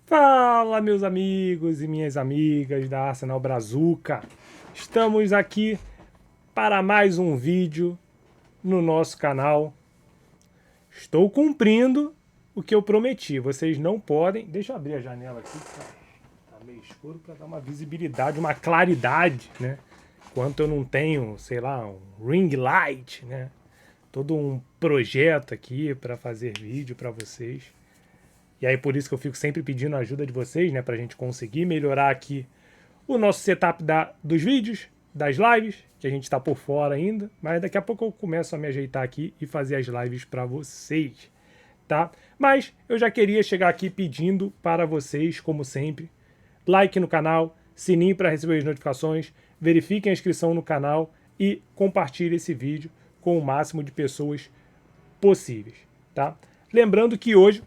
Fala, meus amigos e minhas amigas da Arsenal Brazuca. Estamos aqui para mais um vídeo no nosso canal. Estou cumprindo o que eu prometi. Vocês não podem... Deixa eu abrir a janela aqui, tá meio escuro, para dar uma visibilidade, uma claridade, né? Enquanto eu não tenho, sei lá, um ring light, né? Todo um projeto aqui para fazer vídeo para vocês. E aí por isso que eu fico sempre pedindo a ajuda de vocês, né, pra gente conseguir melhorar aqui o nosso setup dos vídeos, das lives, que a gente tá por fora ainda, mas daqui a pouco eu começo a me ajeitar aqui e fazer as lives para vocês, tá? Mas eu já queria chegar aqui pedindo para vocês, como sempre, like no canal, sininho para receber as notificações, verifiquem a inscrição no canal e compartilhe esse vídeo com o máximo de pessoas possíveis, tá? Lembrando que hoje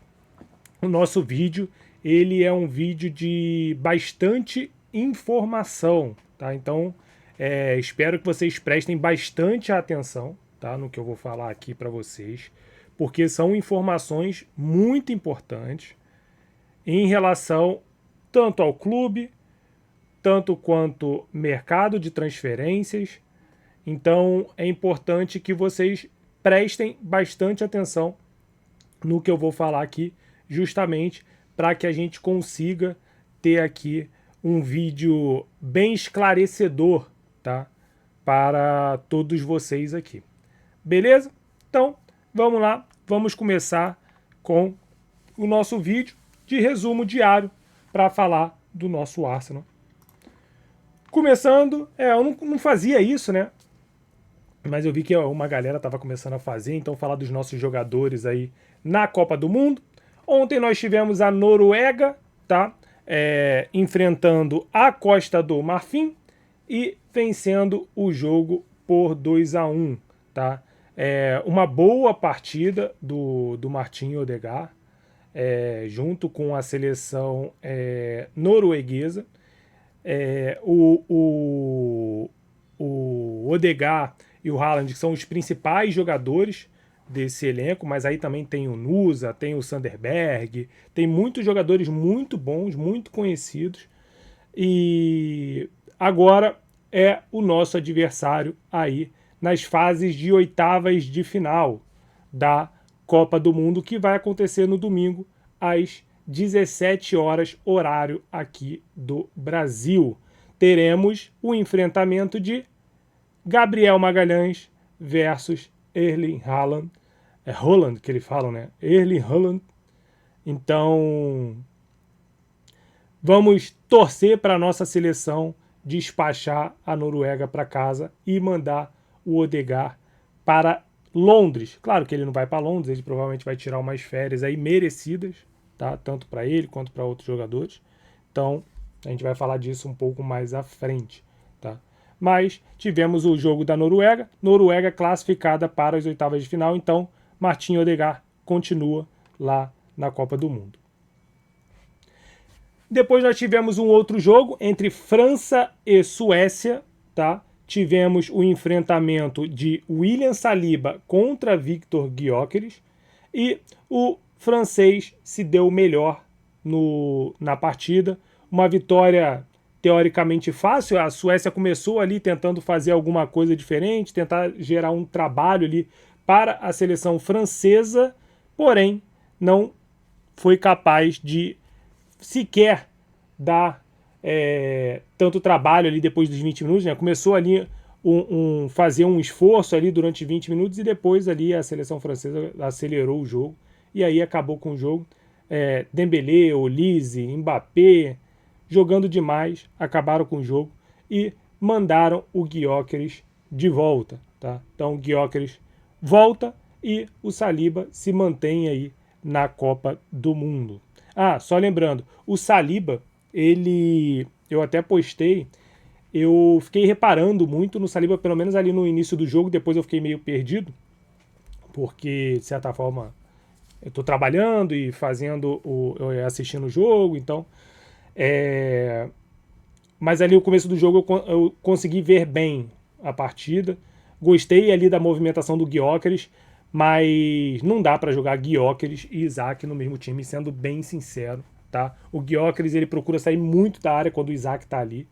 o nosso vídeo, ele é um vídeo de bastante informação, tá? Então, espero que vocês prestem bastante atenção, tá? No que eu vou falar aqui para vocês, porque são informações muito importantes em relação tanto ao clube, tanto quanto mercado de transferências. Então, é importante que vocês prestem bastante atenção no que eu vou falar aqui, justamente para que a gente consiga ter aqui um vídeo bem esclarecedor, tá? Para todos vocês aqui. Beleza? Então, vamos lá, vamos começar com o nosso vídeo de resumo diário para falar do nosso Arsenal. Começando, eu não fazia isso, né? Mas eu vi que uma galera estava começando a fazer, então falar dos nossos jogadores aí na Copa do Mundo. Ontem nós tivemos a Noruega, tá? Enfrentando a Costa do Marfim e vencendo o jogo por 2-1, tá? Uma boa partida do Martin Odegaard, junto com a seleção norueguesa. O Odegaard e o Haaland, que são os principais jogadores desse elenco, mas aí também tem o Nusa, tem o Sanderberg, tem muitos jogadores muito bons, muito conhecidos. E agora é o nosso adversário aí nas fases de oitavas de final da Copa do Mundo, que vai acontecer no domingo às 17 horas, horário aqui do Brasil. Teremos o enfrentamento de Gabriel Magalhães versus Erling Haaland. É Haaland que eles falam, né? Erling Haaland. Então, vamos torcer para a nossa seleção despachar a Noruega para casa e mandar o Odegaard para Londres. Claro que ele não vai para Londres, ele provavelmente vai tirar umas férias aí merecidas, tá? Tanto para ele quanto para outros jogadores. Então, a gente vai falar disso um pouco mais à frente, tá? Mas tivemos o jogo da Noruega classificada para as oitavas de final, então Martin Odegaard continua lá na Copa do Mundo. Depois nós tivemos um outro jogo entre França e Suécia, tá? Tivemos o enfrentamento de William Saliba contra Victor Gyökeres e o francês se deu melhor na partida. Uma vitória teoricamente fácil. A Suécia começou ali tentando fazer alguma coisa diferente, tentar gerar um trabalho ali para a seleção francesa, porém não foi capaz de sequer dar tanto trabalho ali depois dos 20 minutos, né? Começou ali fazer um esforço ali durante 20 minutos e depois ali a seleção francesa acelerou o jogo e aí acabou com o jogo. Dembélé, Olise, Mbappé, jogando demais, acabaram com o jogo e mandaram o Gyökeres de volta, tá? Então o Gyökeres volta e o Saliba se mantém aí na Copa do Mundo. Só lembrando, o Saliba, eu até postei, eu fiquei reparando muito no Saliba, pelo menos ali no início do jogo, depois eu fiquei meio perdido, porque, de certa forma, eu estou trabalhando e assistindo o jogo, então... Mas ali no começo do jogo eu consegui ver bem a partida. Gostei ali da movimentação do Gyökeres, mas não dá para jogar Gyökeres e Isaac no mesmo time, sendo bem sincero, tá? O Gyökeres, ele procura sair muito da área quando o Isaac tá ali.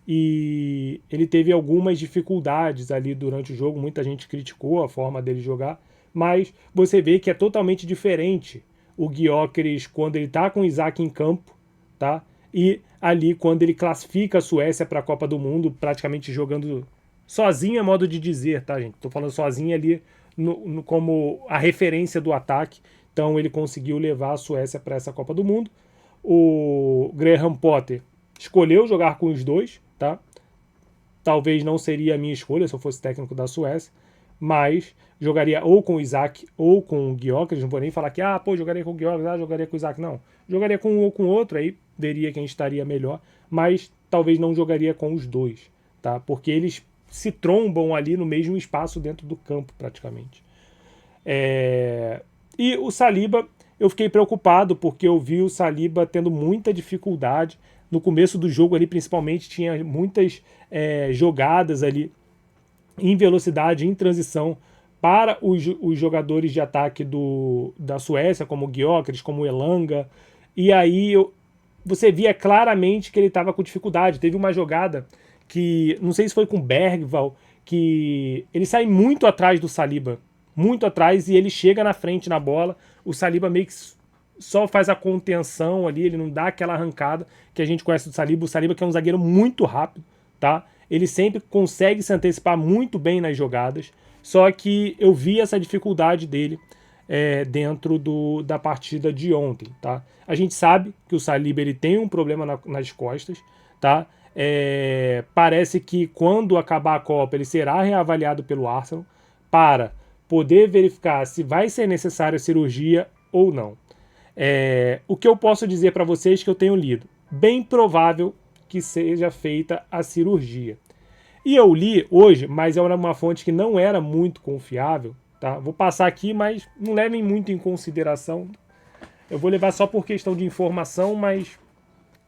E ele teve algumas dificuldades ali durante o jogo, muita gente criticou a forma dele jogar, mas você vê que é totalmente diferente o Gyökeres quando ele tá com o Isaac em campo, tá? E ali quando ele classifica a Suécia para a Copa do Mundo, praticamente jogando sozinho, é modo de dizer, tá, gente? Tô falando sozinho ali como a referência do ataque. Então ele conseguiu levar a Suécia para essa Copa do Mundo. O Graham Potter escolheu jogar com os dois, tá? Talvez não seria a minha escolha se eu fosse técnico da Suécia, mas jogaria ou com o Isaac ou com o Gyökeres. Não vou nem falar que, jogaria com o Gyökeres, jogaria com o Isaac, não. Jogaria com um ou com outro, aí veria quem estaria melhor, mas talvez não jogaria com os dois, tá? Porque eles se trombam ali no mesmo espaço dentro do campo, praticamente. E o Saliba, eu fiquei preocupado porque eu vi o Saliba tendo muita dificuldade. No começo do jogo ali, principalmente, tinha muitas jogadas ali em velocidade, em transição, para os jogadores de ataque da Suécia, como o Gyökeres, como o Elanga. E aí você via claramente que ele estava com dificuldade. Teve uma jogada que, não sei se foi com o Bergvall, que ele sai muito atrás do Saliba, muito atrás, e ele chega na frente na bola. O Saliba meio que só faz a contenção ali, ele não dá aquela arrancada que a gente conhece do Saliba. O Saliba, que é um zagueiro muito rápido, tá? Ele sempre consegue se antecipar muito bem nas jogadas, só que eu vi essa dificuldade dele dentro da partida de ontem, tá? A gente sabe que o Saliba ele tem um problema nas costas, tá? Parece que quando acabar a Copa ele será reavaliado pelo Arsenal para poder verificar se vai ser necessária a cirurgia ou não. O que eu posso dizer para vocês que eu tenho lido? Bem provável que seja feita a cirurgia. E eu li hoje, mas era uma fonte que não era muito confiável, tá? Vou passar aqui, mas não levem muito em consideração. Eu vou levar só por questão de informação, mas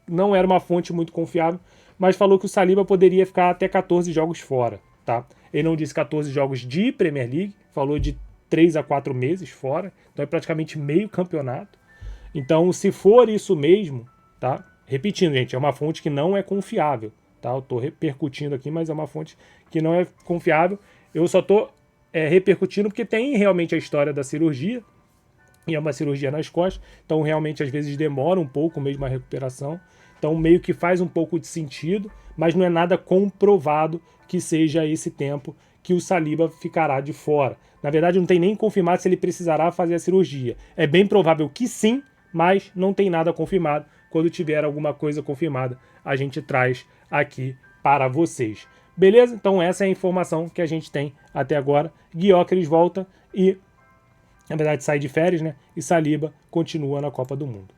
não era uma fonte muito confiável. Mas falou que o Saliba poderia ficar até 14 jogos fora, tá? Ele não disse 14 jogos de Premier League, falou de 3 a 4 meses fora, então é praticamente meio campeonato. Então, se for isso mesmo, tá? Repetindo, gente, é uma fonte que não é confiável, tá? Eu tô repercutindo aqui, mas é uma fonte que não é confiável. Eu só tô repercutindo porque tem realmente a história da cirurgia, e é uma cirurgia nas costas, então realmente às vezes demora um pouco mesmo a recuperação. Então meio que faz um pouco de sentido, mas não é nada comprovado que seja esse tempo que o Saliba ficará de fora. Na verdade, não tem nem confirmado se ele precisará fazer a cirurgia. É bem provável que sim, mas não tem nada confirmado. Quando tiver alguma coisa confirmada, a gente traz aqui para vocês. Beleza? Então essa é a informação que a gente tem até agora. Gyökeres volta e, na verdade, sai de férias, né? E Saliba continua na Copa do Mundo.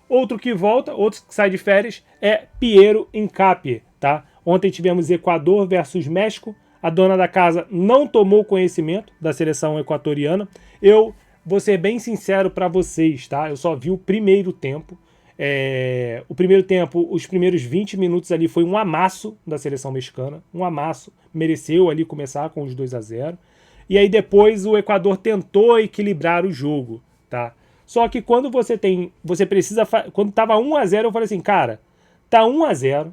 Outro que volta, outro que sai de férias é Piero Hincapié, tá? Ontem tivemos Equador versus México. A dona da casa não tomou conhecimento da seleção equatoriana. Eu vou ser bem sincero para vocês, tá? Eu só vi o primeiro tempo. O primeiro tempo, os primeiros 20 minutos ali foi um amasso da seleção mexicana. Um amasso. Mereceu ali começar com os 2-0. E aí depois o Equador tentou equilibrar o jogo, tá? Só que quando você precisa, quando tava 1-0, eu falei assim, cara, tá 1-0,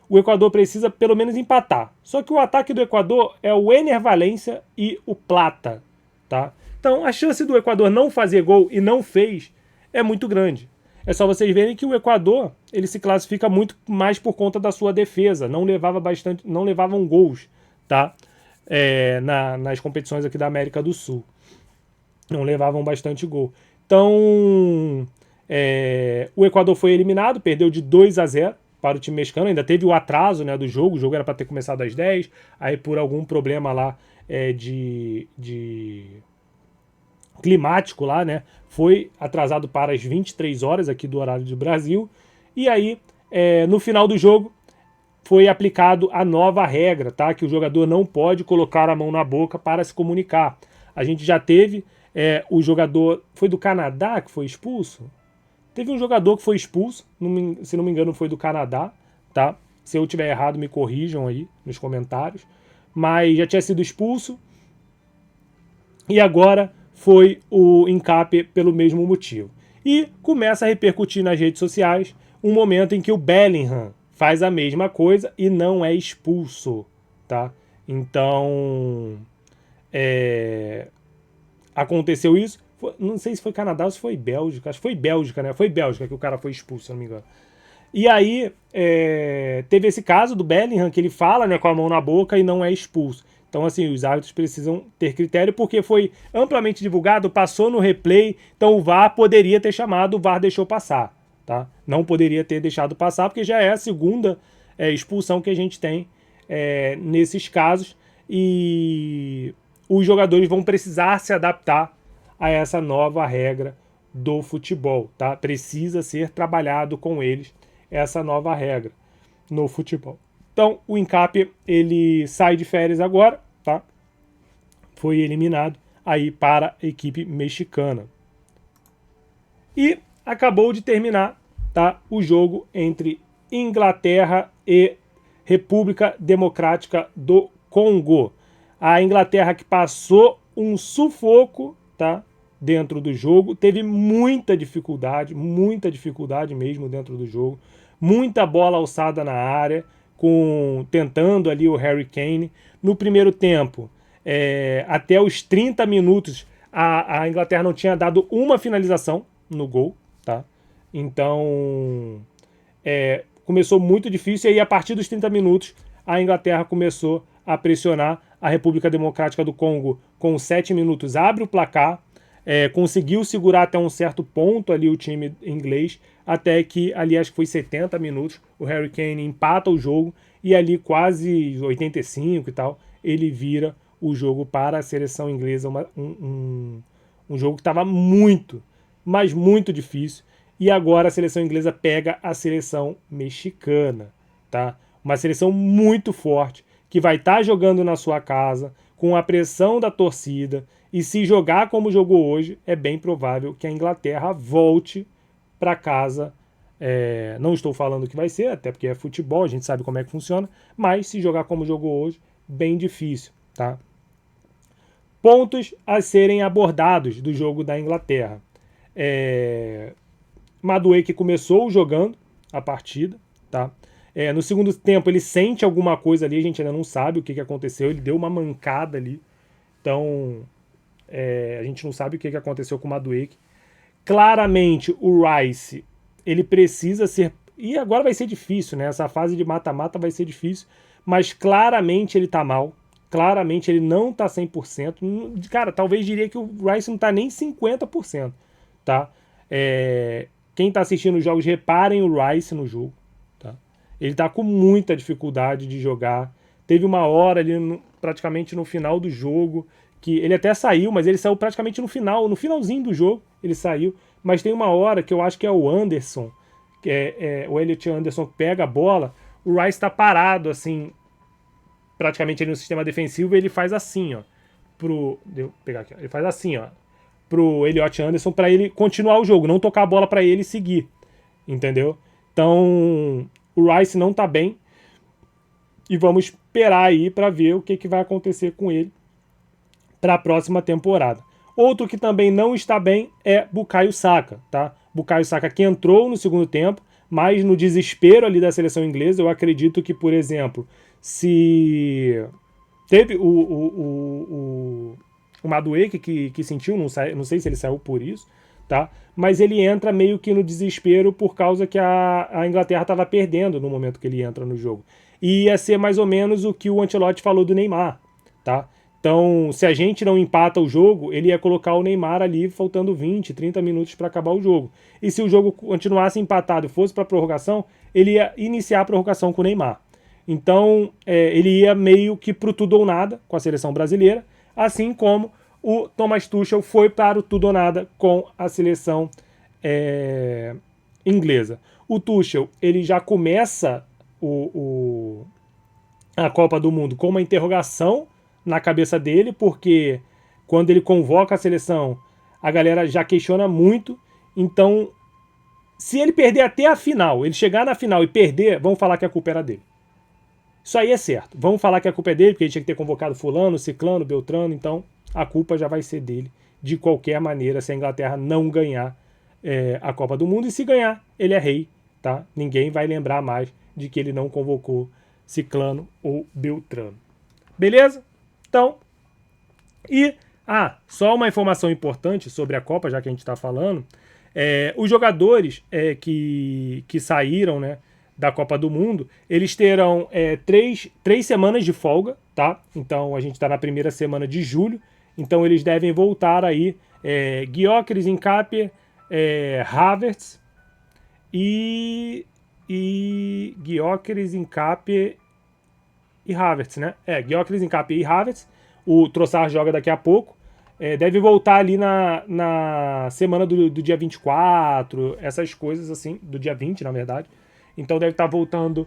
o Equador precisa pelo menos empatar. Só que o ataque do Equador é o Ener Valencia e o Plata, tá? Então a chance do Equador não fazer gol e não fez é muito grande. É só vocês verem que o Equador, ele se classifica muito mais por conta da sua defesa, não levavam gols, tá? Nas competições aqui da América do Sul. Não levavam bastante gol. Então, o Equador foi eliminado, perdeu de 2-0 para o time mexicano. Ainda teve o atraso, né, do jogo. O jogo era para ter começado às 10. Aí, por algum problema lá de climático lá, né, foi atrasado para as 23 horas aqui do horário do Brasil. E aí, no final do jogo, foi aplicado a nova regra, tá? Que o jogador não pode colocar a mão na boca para se comunicar. A gente já teve o jogador... Foi do Canadá que foi expulso? Teve um jogador que foi expulso, se não me engano foi do Canadá, tá? Se eu tiver errado, me corrijam aí nos comentários. Mas já tinha sido expulso. E agora foi o Hincapié pelo mesmo motivo. E começa a repercutir nas redes sociais um momento em que o Bellingham faz a mesma coisa e não é expulso, tá? Então, aconteceu isso. Não sei se foi Canadá ou se foi Bélgica. Acho que foi Bélgica, né? Foi Bélgica que o cara foi expulso, se não me engano. E aí, teve esse caso do Bellingham, que ele fala, né, com a mão na boca e não é expulso. Então, assim, os árbitros precisam ter critério, porque foi amplamente divulgado, passou no replay, então o VAR poderia ter chamado, o VAR deixou passar, tá? Não poderia ter deixado passar, porque já é a segunda expulsão que a gente tem nesses casos, e os jogadores vão precisar se adaptar a essa nova regra do futebol, tá? Precisa ser trabalhado com eles essa nova regra no futebol. Então, o Incap, ele sai de férias agora, tá? Foi eliminado aí para a equipe mexicana. E acabou de terminar, tá, o jogo entre Inglaterra e República Democrática do Congo. A Inglaterra, que passou um sufoco, tá, dentro do jogo, teve muita dificuldade mesmo dentro do jogo, muita bola alçada na área, tentando ali o Harry Kane. No primeiro tempo, até os 30 minutos, a Inglaterra não tinha dado uma finalização no gol, tá? Então, começou muito difícil, e aí a partir dos 30 minutos, a Inglaterra começou a pressionar a República Democrática do Congo. Com 7 minutos abre o placar, conseguiu segurar até um certo ponto ali o time inglês, até que ali acho que foi 70 minutos, o Harry Kane empata o jogo, e ali quase 85 e tal, ele vira o jogo para a seleção inglesa, um jogo que estava muito, mas muito difícil, e agora a seleção inglesa pega a seleção mexicana, tá? Uma seleção muito forte, que vai estar jogando na sua casa, com a pressão da torcida, e se jogar como jogou hoje, é bem provável que a Inglaterra volte para casa. Não estou falando que vai ser, até porque é futebol, a gente sabe como é que funciona, mas se jogar como jogou hoje, bem difícil, tá? Pontos a serem abordados do jogo da Inglaterra. Madueke começou jogando a partida, tá? No segundo tempo ele sente alguma coisa ali, a gente ainda não sabe o que aconteceu, ele deu uma mancada ali, então a gente não sabe o que aconteceu com o Madueke. Claramente o Rice, ele precisa ser, e agora vai ser difícil, né? Essa fase de mata-mata vai ser difícil, mas claramente ele tá mal, claramente ele não tá 100%, cara, talvez diria que o Rice não tá nem 50%, tá? Quem tá assistindo os jogos, reparem o Rice no jogo, tá? Ele tá com muita dificuldade de jogar, teve uma hora ali, praticamente no final do jogo, que ele até saiu, mas ele saiu praticamente no finalzinho do jogo, ele saiu, mas tem uma hora que eu acho que é o Anderson, que o Elliot Anderson, pega a bola, o Rice tá parado, assim, praticamente ali no sistema defensivo, e ele faz assim, ó, ele faz assim, ó, pro Elliot Anderson, para ele continuar o jogo, não tocar a bola para ele seguir, entendeu? Então, o Rice não tá bem, e vamos esperar aí para ver o que vai acontecer com ele para a próxima temporada. Outro que também não está bem é Bukayo Saka, tá? Bukayo Saka, que entrou no segundo tempo, mas no desespero ali da seleção inglesa, eu acredito que, por exemplo, se teve o Madueke que sentiu, não sei se ele saiu por isso, tá? Mas ele entra meio que no desespero por causa que a Inglaterra estava perdendo no momento que ele entra no jogo. E ia ser mais ou menos o que o Ancelotti falou do Neymar, tá? Então, se a gente não empata o jogo, ele ia colocar o Neymar ali faltando 20, 30 minutos para acabar o jogo. E se o jogo continuasse empatado e fosse para a prorrogação, ele ia iniciar a prorrogação com o Neymar. Então, ele ia meio que pro tudo ou nada com a seleção brasileira, assim como o Thomas Tuchel foi para o tudo ou nada com a seleção inglesa. O Tuchel, ele já começa a Copa do Mundo com uma interrogação na cabeça dele, porque quando ele convoca a seleção, a galera já questiona muito. Então, se ele perder até a final, ele chegar na final e perder, vão falar que a culpa era dele. Isso aí é certo. Vamos falar que a culpa é dele, porque ele tinha que ter convocado fulano, ciclano, beltrano, então a culpa já vai ser dele de qualquer maneira se a Inglaterra não ganhar a Copa do Mundo, e se ganhar, ele é rei, tá? Ninguém vai lembrar mais de que ele não convocou Ciclano ou Beltrano. Beleza? Então, só uma informação importante sobre a Copa, já que a gente está falando, os jogadores que saíram, né, da Copa do Mundo, eles terão 3 semanas de folga, tá? Então a gente está na primeira semana de julho, então eles devem voltar aí, Gyökeres, Nkapie, Havertz e Gyökeres, Nkapie e Havertz, né? Gyökeres, Nkapie e Havertz. O Trossard joga daqui a pouco. Deve voltar ali na semana do dia 24, essas coisas assim, do dia 20, na verdade. Então deve estar voltando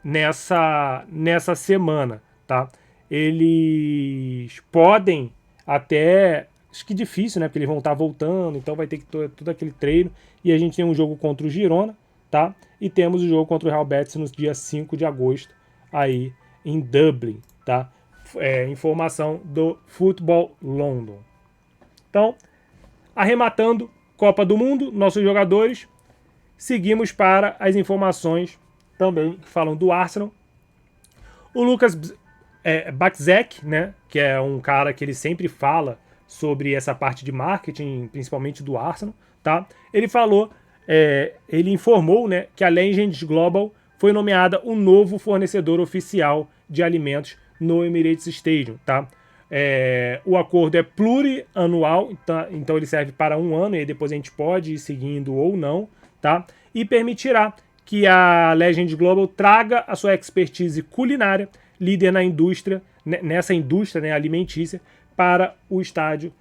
nessa semana, tá? Eles podem até... Acho que difícil, né? Porque eles vão estar voltando, então vai ter que ter todo aquele treino. E a gente tem um jogo contra o Girona, tá? E temos o jogo contra o Real Betis no dia 5 de agosto, aí em Dublin, tá? Informação do Football London. Então, arrematando Copa do Mundo, nossos jogadores, seguimos para as informações também que falam do Arsenal. O Lucas Baczek, né, que é um cara que ele sempre fala sobre essa parte de marketing, principalmente do Arsenal, tá? Ele falou, ele informou, né, que a Legends Global foi nomeada o novo fornecedor oficial de alimentos no Emirates Stadium, tá? O acordo é plurianual, então ele serve para 1 ano e depois a gente pode ir seguindo ou não, tá? E permitirá que a Legend Global traga a sua expertise culinária, líder na indústria, nessa indústria, né, alimentícia, para o estádio,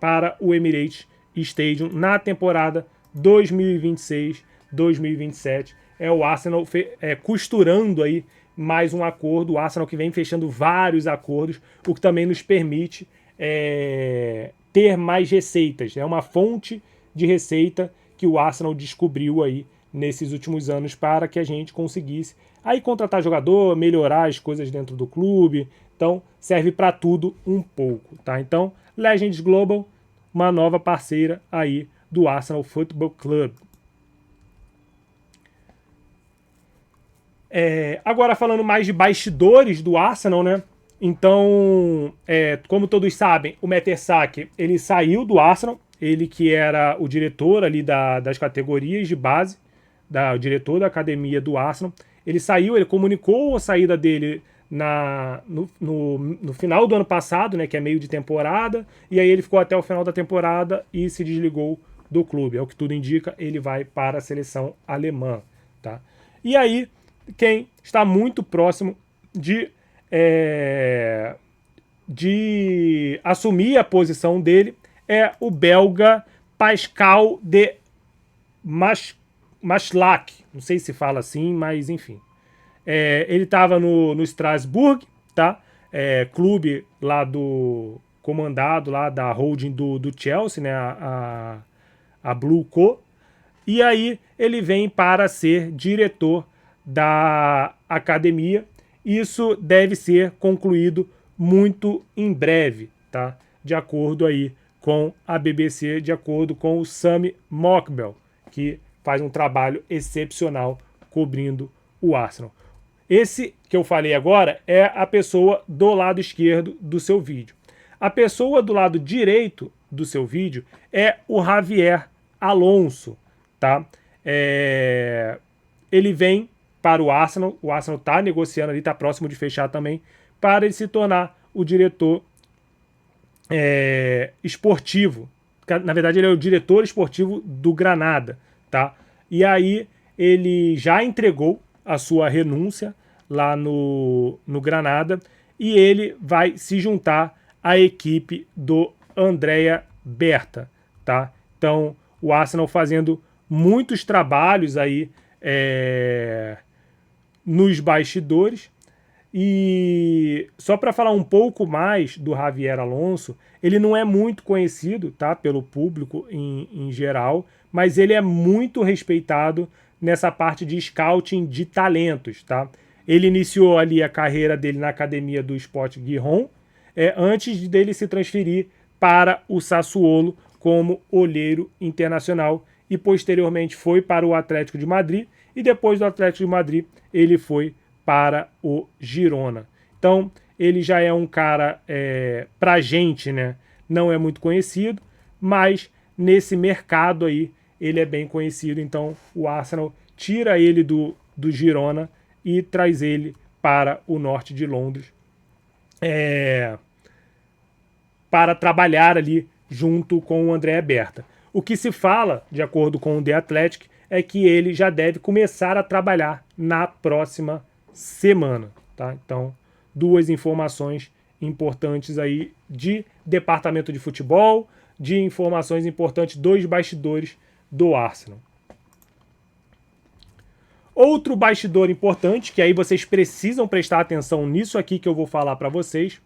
para o Emirates Stadium na temporada 2026-2027. O Arsenal costurando aí mais um acordo, o Arsenal que vem fechando vários acordos, o que também nos permite ter mais receitas. É uma fonte de receita que o Arsenal descobriu aí nesses últimos anos para que a gente conseguisse aí contratar jogador, melhorar as coisas dentro do clube. Então serve para tudo um pouco, tá? Então Legends Global, uma nova parceira aí do Arsenal Football Club. Agora falando mais de bastidores do Arsenal, né? Então, como todos sabem, o Mertesacker, ele saiu do Arsenal, ele que era o diretor ali das categorias de base, o diretor da academia do Arsenal. Ele saiu, ele comunicou a saída dele no final do ano passado, né, que é meio de temporada, e aí ele ficou até o final da temporada e se desligou do clube. É o que tudo indica, ele vai para a seleção alemã, tá? E aí, quem está muito próximo de assumir a posição dele é o belga Pascal de Maslach. Não sei se fala assim, mas enfim. Ele estava no Strasbourg, tá? Clube lá comandado lá da holding do Chelsea, né? A Blue Co. E aí ele vem para ser diretor da academia. Isso deve ser concluído muito em breve, tá? De acordo aí com a BBC, de acordo com o Sami Mokbel, que faz um trabalho excepcional cobrindo o Arsenal. Esse que eu falei agora é a pessoa do lado esquerdo do seu vídeo. A pessoa do lado direito do seu vídeo é o Javier Alonso, tá? Ele vem para o Arsenal está negociando ali, está próximo de fechar também, para ele se tornar o diretor esportivo. Na verdade, ele é o diretor esportivo do Granada, tá? E aí ele já entregou a sua renúncia lá no Granada e ele vai se juntar à equipe do Andrea Berta, tá? Então, o Arsenal fazendo muitos trabalhos aí nos bastidores. E só para falar um pouco mais do Javier Alonso, ele não é muito conhecido, tá, pelo público em geral, mas ele é muito respeitado nessa parte de scouting de talentos, tá? Ele iniciou ali a carreira dele na academia do Sport Gijon, antes dele se transferir para o Sassuolo, como olheiro internacional e posteriormente foi para o Atlético de Madrid e depois do Atlético de Madrid ele foi para o Girona. Então ele já é um cara, pra gente, né, não é muito conhecido, mas nesse mercado aí ele é bem conhecido. Então o Arsenal tira ele do Girona e traz ele para o norte de Londres para trabalhar ali junto com o André Berta. O que se fala, de acordo com o The Athletic, é que ele já deve começar a trabalhar na próxima semana. Tá? Então, duas informações importantes aí de departamento de futebol, de informações importantes dos bastidores do Arsenal. Outro bastidor importante, que aí vocês precisam prestar atenção nisso aqui que eu vou falar para vocês,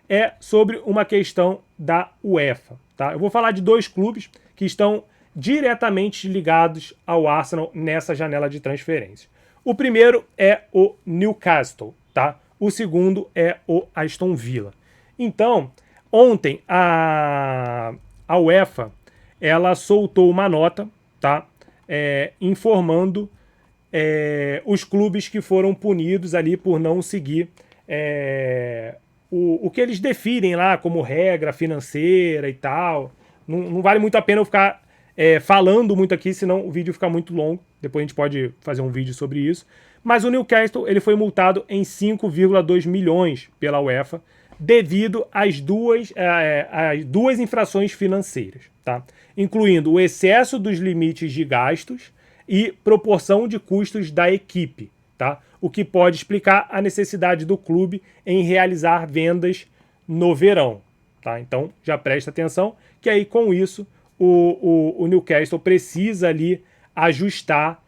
é sobre uma questão da UEFA. Tá? Eu vou falar de dois clubes que estão diretamente ligados ao Arsenal nessa janela de transferência. O primeiro é o Newcastle, tá? O segundo é o Aston Villa. Então, ontem a UEFA ela soltou uma nota, tá? Informando os clubes que foram punidos ali por não seguir o que eles definem lá como regra financeira e tal. Não vale muito a pena eu ficar falando muito aqui, senão o vídeo fica muito longo. Depois a gente pode fazer um vídeo sobre isso. Mas o Newcastle ele foi multado em 5,2 milhões pela UEFA devido às duas infrações financeiras, tá? Incluindo o excesso dos limites de gastos e proporção de custos da equipe, tá? O que pode explicar a necessidade do clube em realizar vendas no verão, tá? Então já presta atenção que aí com isso o Newcastle precisa ali ajustar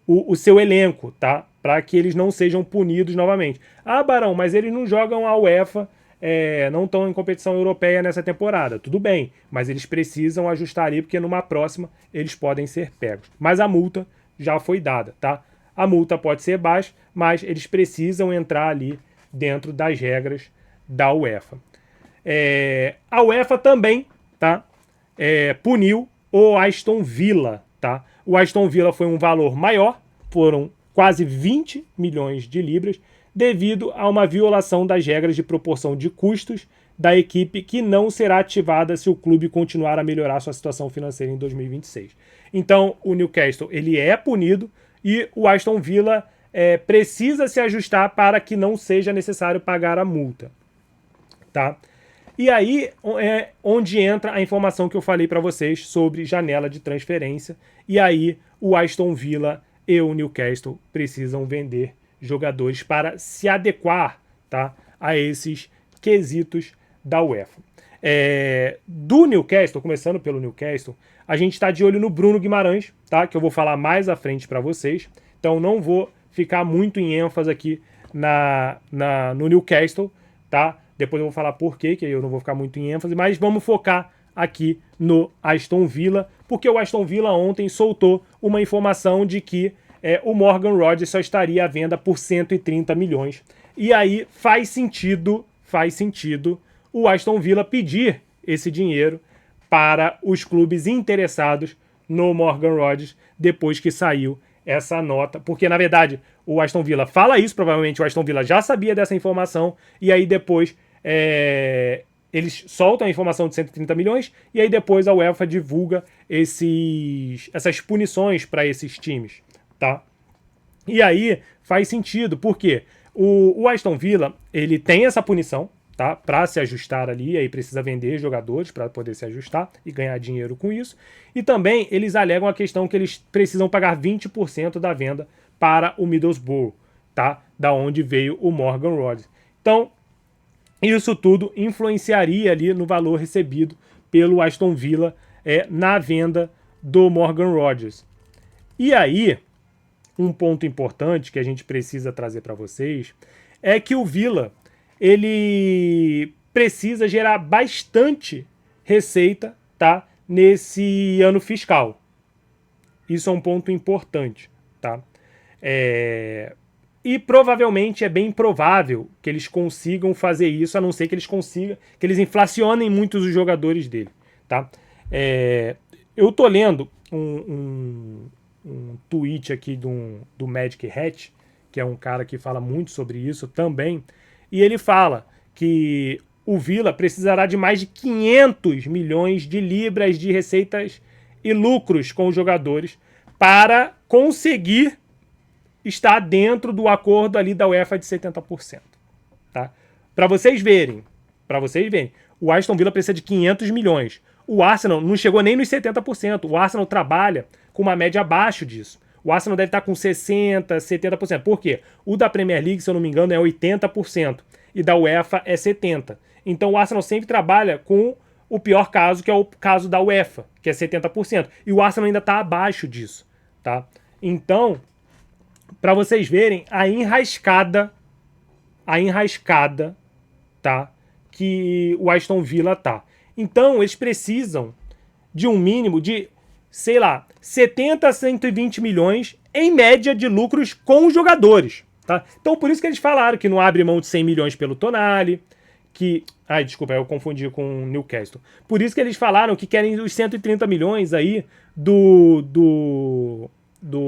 o seu elenco, tá? Para que eles não sejam punidos novamente. Ah, Barão, mas eles não jogam a UEFA, não estão em competição europeia nessa temporada. Tudo bem, mas eles precisam ajustar ali, porque numa próxima eles podem ser pegos. Mas a multa já foi dada, tá? A multa pode ser baixa, mas eles precisam entrar ali dentro das regras da UEFA. A UEFA também, tá? Puniu o Aston Villa, tá? O Aston Villa foi um valor maior, foram quase 20 milhões de libras, devido a uma violação das regras de proporção de custos da equipe que não será ativada se o clube continuar a melhorar sua situação financeira em 2026. Então, o Newcastle ele é punido e o Aston Villa precisa se ajustar para que não seja necessário pagar a multa, tá? E aí é onde entra a informação que eu falei para vocês sobre janela de transferência. E aí o Aston Villa e o Newcastle precisam vender jogadores para se adequar, tá, a esses quesitos da UEFA. Do Newcastle, começando pelo Newcastle, a gente está de olho no Bruno Guimarães, tá, que eu vou falar mais à frente para vocês. Então não vou ficar muito em ênfase aqui no Newcastle, tá? Depois eu vou falar por quê, que eu não vou ficar muito em ênfase, mas vamos focar aqui no Aston Villa, porque o Aston Villa ontem soltou uma informação de que o Morgan Rogers só estaria à venda por 130 milhões. E aí faz sentido o Aston Villa pedir esse dinheiro para os clubes interessados no Morgan Rogers depois que saiu essa nota. Porque, na verdade, o Aston Villa fala isso, provavelmente o Aston Villa já sabia dessa informação, e aí depois eles soltam a informação de 130 milhões, e aí depois a UEFA divulga essas punições para esses times, tá? E aí faz sentido, porque o Aston Villa ele tem essa punição, tá, para se ajustar ali, aí precisa vender jogadores para poder se ajustar e ganhar dinheiro com isso. E também eles alegam a questão que eles precisam pagar 20% da venda para o Middlesbrough, tá, da onde veio o Morgan Rogers. Então, isso tudo influenciaria ali no valor recebido pelo Aston Villa na venda do Morgan Rogers. E aí, um ponto importante que a gente precisa trazer para vocês é que o Villa ele precisa gerar bastante receita, tá, nesse ano fiscal. Isso é um ponto importante, tá? E provavelmente é bem provável que eles consigam fazer isso, a não ser que eles consigam, que eles inflacionem muitos os jogadores dele, tá? Eu tô lendo um tweet aqui do Magic Hat, que é um cara que fala muito sobre isso também, e ele fala que o Villa precisará de mais de 500 milhões de libras de receitas e lucros com os jogadores para conseguir estar dentro do acordo ali da UEFA de 70%. Tá? Para vocês verem, o Aston Villa precisa de 500 milhões. O Arsenal não chegou nem nos 70%. O Arsenal trabalha com uma média abaixo disso. O Arsenal deve estar com 60%, 70%. Por quê? O da Premier League, se eu não me engano, é 80%. E da UEFA é 70%. Então o Arsenal sempre trabalha com o pior caso, que é o caso da UEFA, que é 70%. E o Arsenal ainda está abaixo disso. Tá? Então, para vocês verem a enrascada, tá? Que o Aston Villa tá. Então, eles precisam de um mínimo de, sei lá, 70 a 120 milhões em média de lucros com os jogadores, tá? Então, por isso que eles falaram que não abre mão de 100 milhões pelo Tonali, que... Ai, desculpa, eu confundi com o Newcastle. Por isso que eles falaram que querem os 130 milhões aí do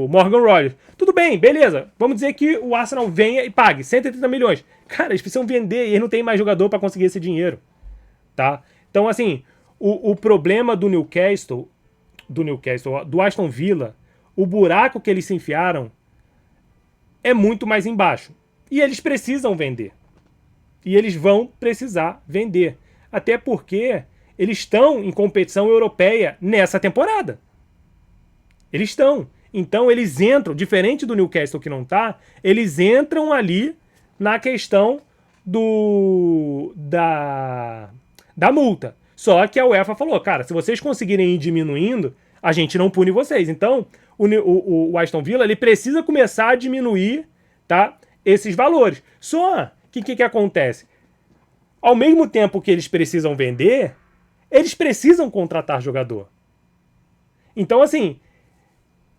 Morgan Rogers. Tudo bem, beleza. Vamos dizer que o Arsenal venha e pague 130 milhões. Cara, eles precisam vender e eles não tem mais jogador para conseguir esse dinheiro, tá? Então, assim, o problema do Aston Villa, o buraco que eles se enfiaram é muito mais embaixo. E eles precisam vender. E eles vão precisar vender. Até porque eles estão em competição europeia nessa temporada. Eles estão. Então eles entram, diferente do Newcastle que não tá, eles entram ali na questão da multa. Só que a UEFA falou, cara, se vocês conseguirem ir diminuindo, a gente não pune vocês. Então o Aston Villa ele precisa começar a diminuir, tá, esses valores. Só que acontece? Ao mesmo tempo que eles precisam vender, eles precisam contratar jogador. Então, assim,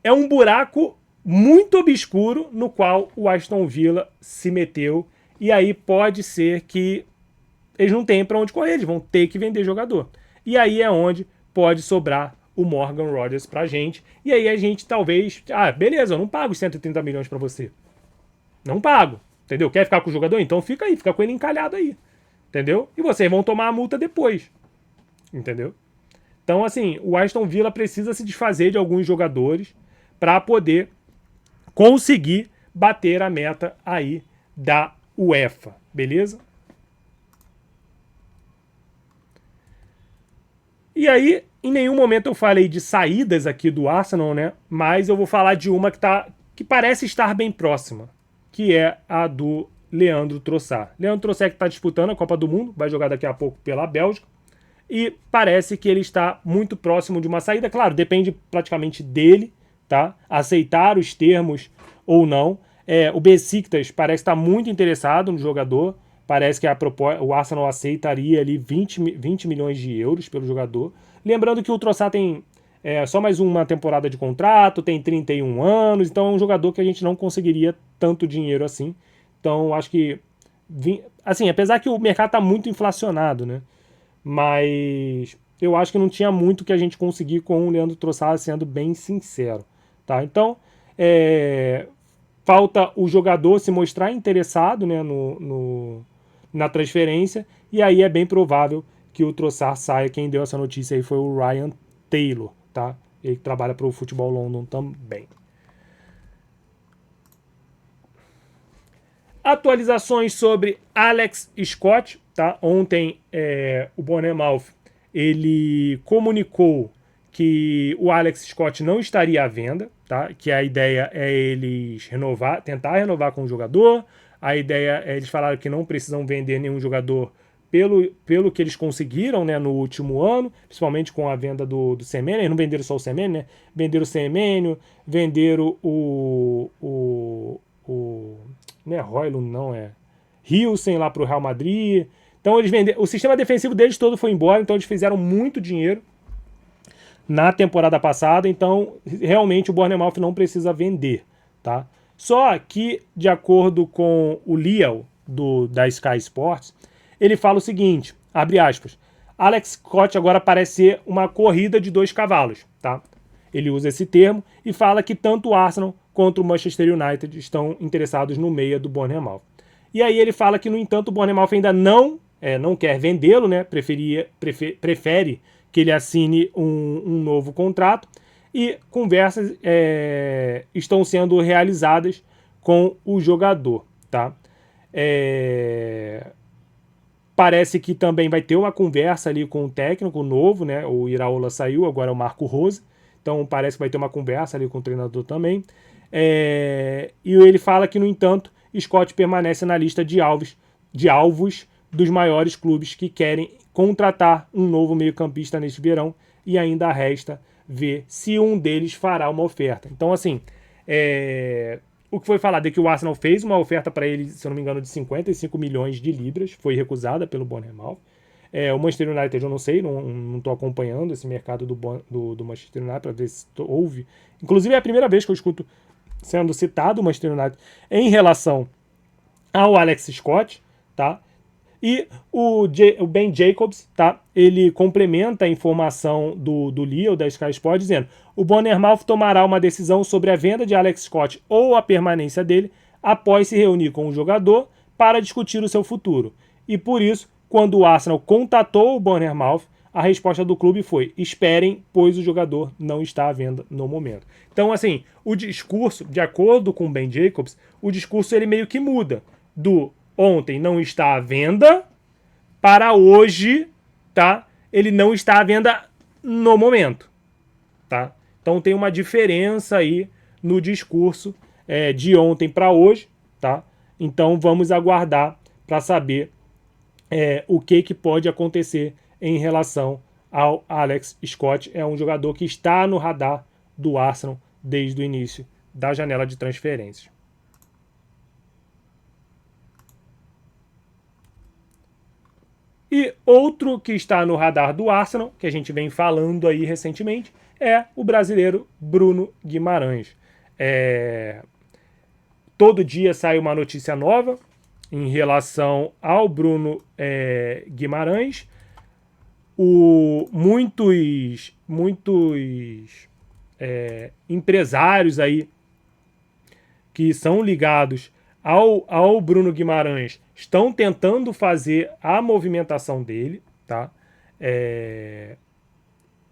é um buraco muito obscuro no qual o Aston Villa se meteu. E aí pode ser que eles não tenham para onde correr, eles vão ter que vender jogador. E aí é onde pode sobrar o Morgan Rogers pra gente. E aí a gente talvez... Ah, beleza, eu não pago 130 milhões para você. Não pago. Entendeu? Quer ficar com o jogador? Então fica aí, fica com ele encalhado aí. Entendeu? E vocês vão tomar a multa depois. Entendeu? Então, assim, o Aston Villa precisa se desfazer de alguns jogadores para poder conseguir bater a meta aí da UEFA. Beleza? E aí, em nenhum momento eu falei de saídas aqui do Arsenal, né? Mas eu vou falar de uma que parece estar bem próxima, que é a do Leandro Trossard. Leandro Trossard que está disputando a Copa do Mundo, vai jogar daqui a pouco pela Bélgica, e parece que ele está muito próximo de uma saída. Claro, depende praticamente dele, tá? Aceitar os termos ou não. O Besiktas parece estar muito interessado no jogador, parece que o Arsenal aceitaria ali 20 milhões de euros pelo jogador. Lembrando que o Trossard tem só mais uma temporada de contrato, tem 31 anos, então é um jogador que a gente não conseguiria tanto dinheiro assim. Então, acho que... Assim, apesar que o mercado está muito inflacionado, né? Mas eu acho que não tinha muito que a gente conseguir com o Leandro Trossard, sendo bem sincero. Tá? Então, falta o jogador se mostrar interessado, né, na transferência, e aí é bem provável que o Trossard saia. Quem deu essa notícia aí foi o Ryan Taylor, tá? Ele trabalha para o Futebol London também. Atualizações sobre Alex Scott, tá? Ontem o Bournemouth ele comunicou que o Alex Scott não estaria à venda, tá? Que a ideia é eles tentar renovar com o jogador. A ideia é eles falaram que não precisam vender nenhum jogador pelo que eles conseguiram, né, no último ano, principalmente com a venda do Semenyo. Eles não venderam só o Semenyo, né? Venderam o Semenyo, venderam não é Højlund, não, é Hilsen lá para o Real Madrid. Então eles venderam, o sistema defensivo deles todo foi embora, então eles fizeram muito dinheiro na temporada passada, então realmente o Bournemouth não precisa vender, tá? Só que, de acordo com o Leo, da Sky Sports, ele fala o seguinte, abre aspas, Alex Scott agora parece ser uma corrida de 2 cavalos, tá? Ele usa esse termo e fala que tanto o Arsenal quanto o Manchester United estão interessados no meia do Bournemouth. E aí ele fala que, no entanto, o Bournemouth ainda não quer vendê-lo, né? Prefere que ele assine um novo contrato, e conversas estão sendo realizadas com o jogador, tá? Parece que também vai ter uma conversa ali com o técnico novo, né? O Iraola saiu, agora é o Marco Rose, então parece que vai ter uma conversa ali com o treinador também. E ele fala que, no entanto, Scott permanece na lista de alvos dos maiores clubes que querem contratar um novo meio-campista neste verão, e ainda resta ver se um deles fará uma oferta. Então, assim, o que foi falado é que o Arsenal fez uma oferta para ele, se eu não me engano, de 55 milhões de libras, foi recusada pelo Bournemouth. O Manchester United eu não sei, não estou acompanhando esse mercado do Manchester United para ver se houve. Inclusive é a primeira vez que eu escuto sendo citado o Manchester United em relação ao Alex Scott, tá? E o Ben Jacobs, tá? Ele complementa a informação do Leo, da Sky Sport, dizendo: o Bournemouth tomará uma decisão sobre a venda de Alex Scott ou a permanência dele após se reunir com o jogador para discutir o seu futuro. E por isso, quando o Arsenal contatou o Bournemouth, a resposta do clube foi: esperem, pois o jogador não está à venda no momento. Então, assim, o discurso, de acordo com o Ben Jacobs, o discurso ele meio que muda do ontem não está à venda para hoje, tá? Ele não está à venda no momento, tá? Então tem uma diferença aí no discurso de ontem para hoje, tá? Então vamos aguardar para saber o que pode acontecer em relação ao Alex Scott. É um jogador que está no radar do Arsenal desde o início da janela de transferências. E outro que está no radar do Arsenal, que a gente vem falando aí recentemente, é o brasileiro Bruno Guimarães. Todo dia sai uma notícia nova em relação ao Guimarães. Muitos empresários aí que são ligados ao Bruno Guimarães estão tentando fazer a movimentação dele, tá?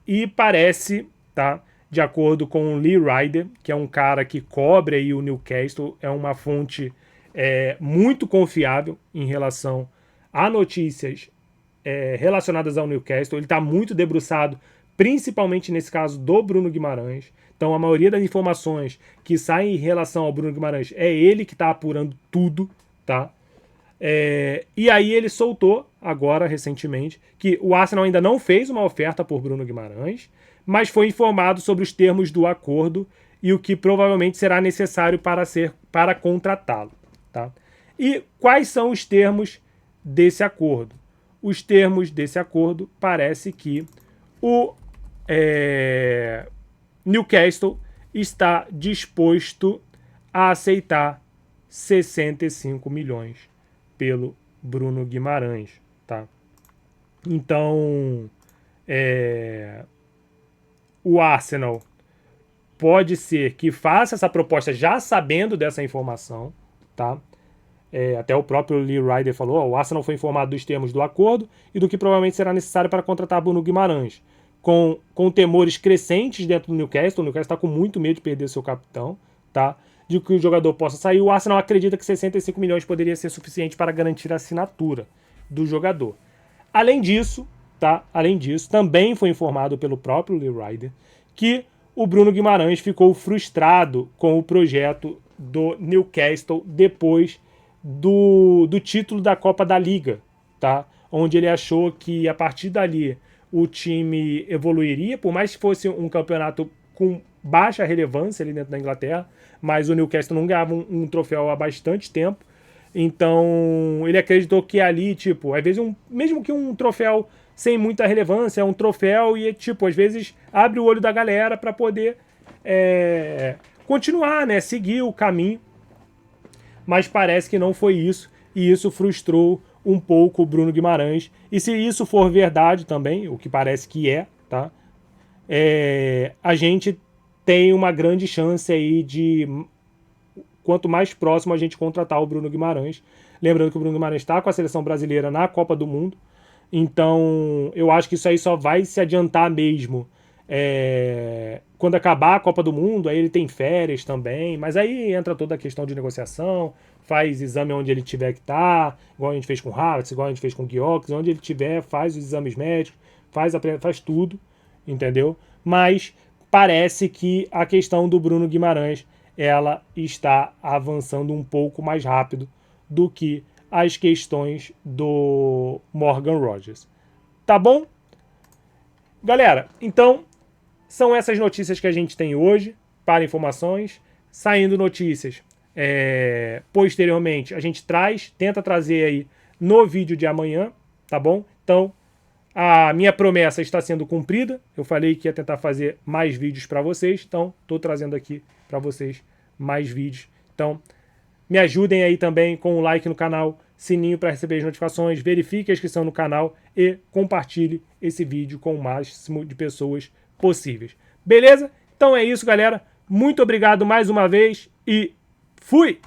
E parece, tá? De acordo com o Lee Ryder, que é um cara que cobre aí o Newcastle, é uma fonte muito confiável em relação a notícias relacionadas ao Newcastle. Ele está muito debruçado, principalmente nesse caso do Bruno Guimarães. Então a maioria das informações que saem em relação ao Bruno Guimarães é ele que está apurando tudo, tá? E aí ele soltou agora, recentemente, que o Arsenal ainda não fez uma oferta por Bruno Guimarães, mas foi informado sobre os termos do acordo e o que provavelmente será necessário para contratá-lo, tá? E quais são os termos desse acordo? Os termos desse acordo parece que o Newcastle está disposto a aceitar 65 milhões pelo Bruno Guimarães, tá? Então, o Arsenal pode ser que faça essa proposta já sabendo dessa informação, tá? Até o próprio Lee Ryder falou, o Arsenal foi informado dos termos do acordo e do que provavelmente será necessário para contratar Bruno Guimarães. Com temores crescentes dentro do Newcastle, o Newcastle está com muito medo de perder seu capitão, tá? De que o jogador possa sair. O Arsenal acredita que 65 milhões poderia ser suficiente para garantir a assinatura do jogador. Além disso, tá? Também foi informado pelo próprio Lee Ryder que o Bruno Guimarães ficou frustrado com o projeto do Newcastle depois do título da Copa da Liga, tá? Onde ele achou que a partir dali o time evoluiria, por mais que fosse um campeonato com baixa relevância ali dentro da Inglaterra, mas o Newcastle não ganhava um troféu há bastante tempo. Então ele acreditou que ali, tipo, às vezes mesmo que um troféu sem muita relevância, é um troféu e, tipo, às vezes abre o olho da galera para poder continuar, né, seguir o caminho, mas parece que não foi isso, e isso frustrou um pouco o Bruno Guimarães. E se isso for verdade também, o que parece que é, tá? A gente tem uma grande chance aí de, quanto mais próximo a gente contratar o Bruno Guimarães. Lembrando que o Bruno Guimarães está com a seleção brasileira na Copa do Mundo, então eu acho que isso aí só vai se adiantar mesmo quando acabar a Copa do Mundo. Aí ele tem férias também, mas aí entra toda a questão de negociação, faz exame onde ele tiver que estar, igual a gente fez com o Havertz, igual a gente fez com o Gyökeres, onde ele tiver, faz os exames médicos, faz tudo, entendeu? Mas parece que a questão do Bruno Guimarães, ela está avançando um pouco mais rápido do que as questões do Morgan Rogers. Tá bom? Galera, então são essas notícias que a gente tem hoje para informações. Saindo notícias posteriormente, a gente tenta trazer aí no vídeo de amanhã, tá bom? Então, a minha promessa está sendo cumprida. Eu falei que ia tentar fazer mais vídeos para vocês, então estou trazendo aqui para vocês mais vídeos. Então, me ajudem aí também com o like no canal, sininho para receber as notificações, verifique a inscrição no canal e compartilhe esse vídeo com o máximo de pessoas possíveis. Beleza? Então é isso, galera. Muito obrigado mais uma vez e fui!